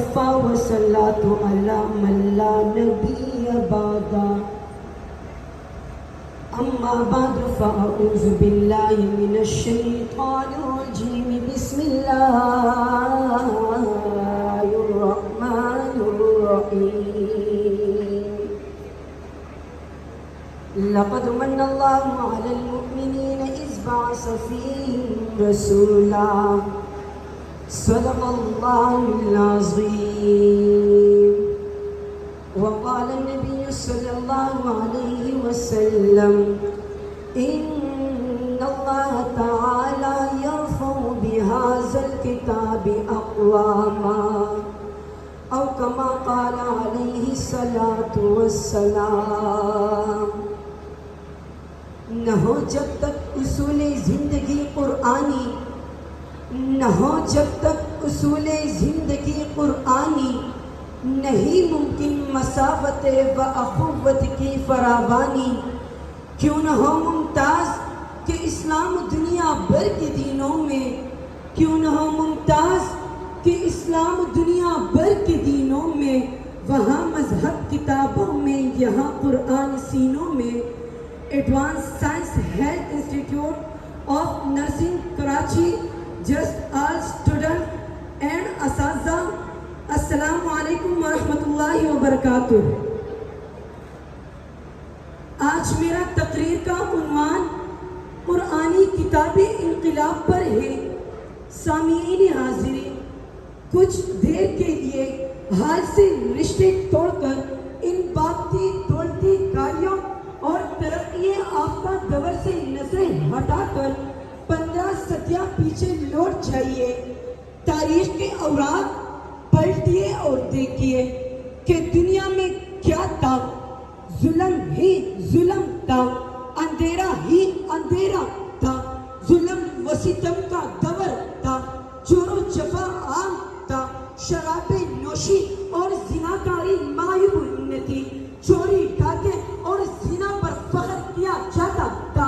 وكفى والصلاة على من لا نبي بعده. أما بعد فأعوذ بالله من الشيطان الرجيم. بسم الله الرحمن الرحيم. لقد من الله على المؤمنين إذ بعث فيهم رسولا. صدق الله العظيم. وقال النبي صلى الله عليه وسلم إن الله تعالى يرفع بهذا الكتاب أقواما أو كما قال عليه الصلاة والسلام. نہ ہو جب تک اصول زندگی قرآنی، نہ ہو جب تک اصول زندگی قرآنی، نہیں ممکن مساوت و اخوت کی فراوانی. کیوں نہ ہو ممتاز کہ اسلام دنیا بھر کے دینوں میں، کیوں نہ ہو ممتاز کہ اسلام دنیا بھر کے دینوں میں، وہاں مذہب کتابوں میں، یہاں قرآن سینوں میں. Advance science health institute of nursing Karachi. Just all student and اساتذہ، السلام علیکم ورحمۃ اللہ وبرکاتہ. آج میرا تقریر کا عنوان قرآنی کتابی انقلاب پر ہے. سامعین حاضرین، کچھ دیر کے لیے حال سے رشتے توڑ کر ان باغتی دوڑتی گاڑیوں اور ترقی یافتہ دور سے نظریں ہٹا کر 15 صدیاں پیچھے لوٹ جائیے. تاریخ کے اوراق پلٹیے اور دیکھیے کہ دنیا میں کیا تھا. ظلم ہی ظلم تھا، اندھیرا ہی اندھیرا تھا. ظلم و ستم کا دور تھا، چور و جفا عام تھا. شراب نوشی اور زناکاری معیوب نہ تھی. چوری ڈاکے اور زنا پر فخر کیا جاتا تھا.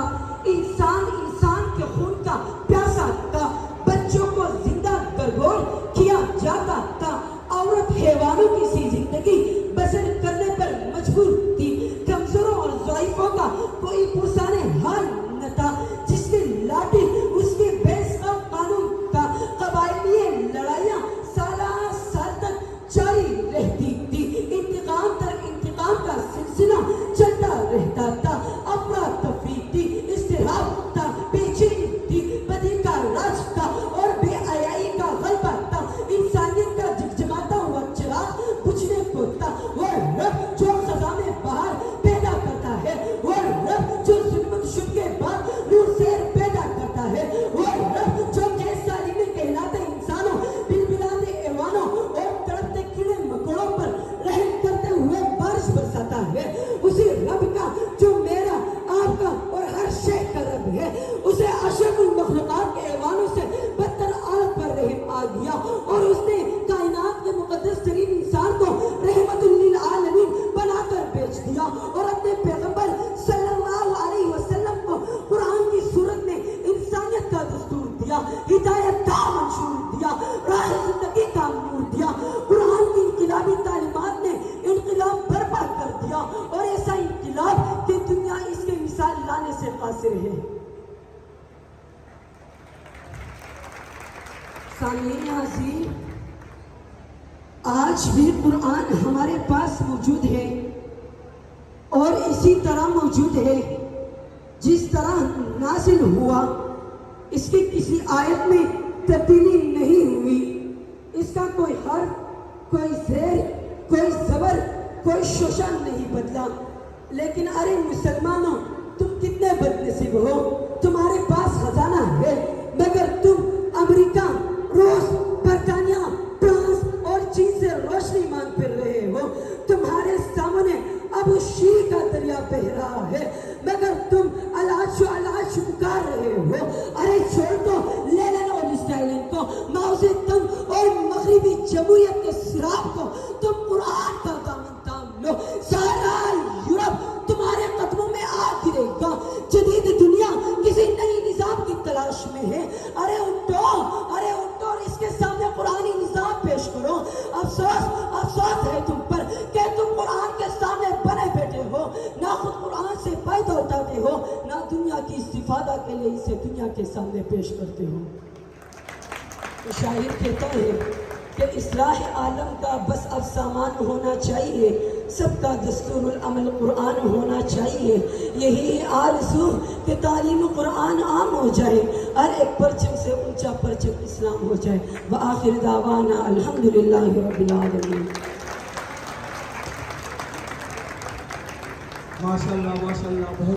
انسان انسان کے خون کا پیاسا تھا. بچوں کو زندہ درگور کیا جاتا تھا. عورت حیوانوں کی سی زندگی بسر کرنے پر مجبور تھی. کمزوروں اور ضعیفوں کا کوئی پرسان حال نہ تھا. جس کی لاٹھی اس کے بیس کا قانون تھا. قبائلی لڑائیاں سالہ سال تک جاری رہتی تھی. انتقام تر انتقام کا سلسلہ چلتا رہتا تھا. افراتفری تھی، اضطراب تھا، بے چینی تھی، بدی کا راج تھا اور بے حیائی کا غلبہ تھا. انسانیت کا جگجگاتا ہوا چراغ بجھنے کو تھا. وہ رب جو خزاں میں بہار پیدا کرتا ہے، وہ رب جو ظلمت شب کے بعد نور سیر پیدا کرتا ہے، وہ رب جو قید سالی میں کہلاتے انسانوں، بلبلاتے ایوانوں اور تڑپتے کیڑے مکوڑوں پر رحم کرتے ہوئے بارش برساتا ہے. اسی رب کا جو میرا آپ کا اور ہر شے کا رب ہے، اسے اشرف المخلوقات کے ایوانوں سے بدتر عالم پر رحم آ گیا اور اس نے کائنات کے مقدس ترین انسان کو رحمت للعالمین بنا کر بھیج دیا اور اپنے پیغمبر صلی اللہ علیہ وسلم کو قرآن کی صورت میں انسانیت کا دستور دیا، ہدایت کا منشور دیا، راہ زندگی کا نور دیا. قرآن کی انقلابی تعلیمات نے انقلاب برپا کر دیا اور ایسا انقلاب کہ دنیا اس کے مثال لانے سے قاصر ہے. سامعین حاضرین، آج بھی قرآن ہمارے پاس موجود ہے اور اسی طرح موجود ہے جس طرح نازل ہوا. اس کی کسی آیت میں تبدیلی نہیں ہوئی. اس کا کوئی حرف، کوئی زیر، کوئی زبر، کوئی شوشہ نہیں بدلا. لیکن ارے مسلمانوں، تم کتنے بد نصیب ہو. تمہارے پاس خزانہ ہے مگر تم امریکہ، روس، برطانیہ، فرانس اور چین سے روشنی مانگ پھر رہے ہو. تمہارے سامنے اب شیر کا دریا بہ رہا ہے مگر تم علاج پکار رہے ہو. ارے چھوڑ دو لینن اور اسٹائلن کو، ماؤ سے تم اور مغربی جمہوریت کے سراب کو. تم قرآن کا دامن تھام لو. سارا یورپ تمہارے قدموں میں آ گرے گا. جدید دنیا کسی نئی نظام کی تلاش میں ہے. ارے اٹھو اور اس کے سامنے قرآنی نظام پیش کرو. اب افسوس ہے تم پر کہ تم قرآن کے سامنے بنے بیٹھے ہو، نہ خود قرآن سے فائدہ اٹھاتے ہو، نہ دنیا کی استفادہ کے لیے اسے دنیا کے سامنے پیش کرتے ہو۔ شاعر کہتا ہے کہ اصلاح عالم کا بس اب سامان ہونا چاہیے، سب کا دستور العمل قرآن ہونا چاہیے، یہی آرزو کہ تعلیم قرآن عام ہو جائے، ہر ایک پرچم سے اونچا پرچم اسلام ہو جائے۔ وآخر دعوانا الحمدللہ رب العالمین۔ ماشاءاللہ ماشاءاللہ، بہت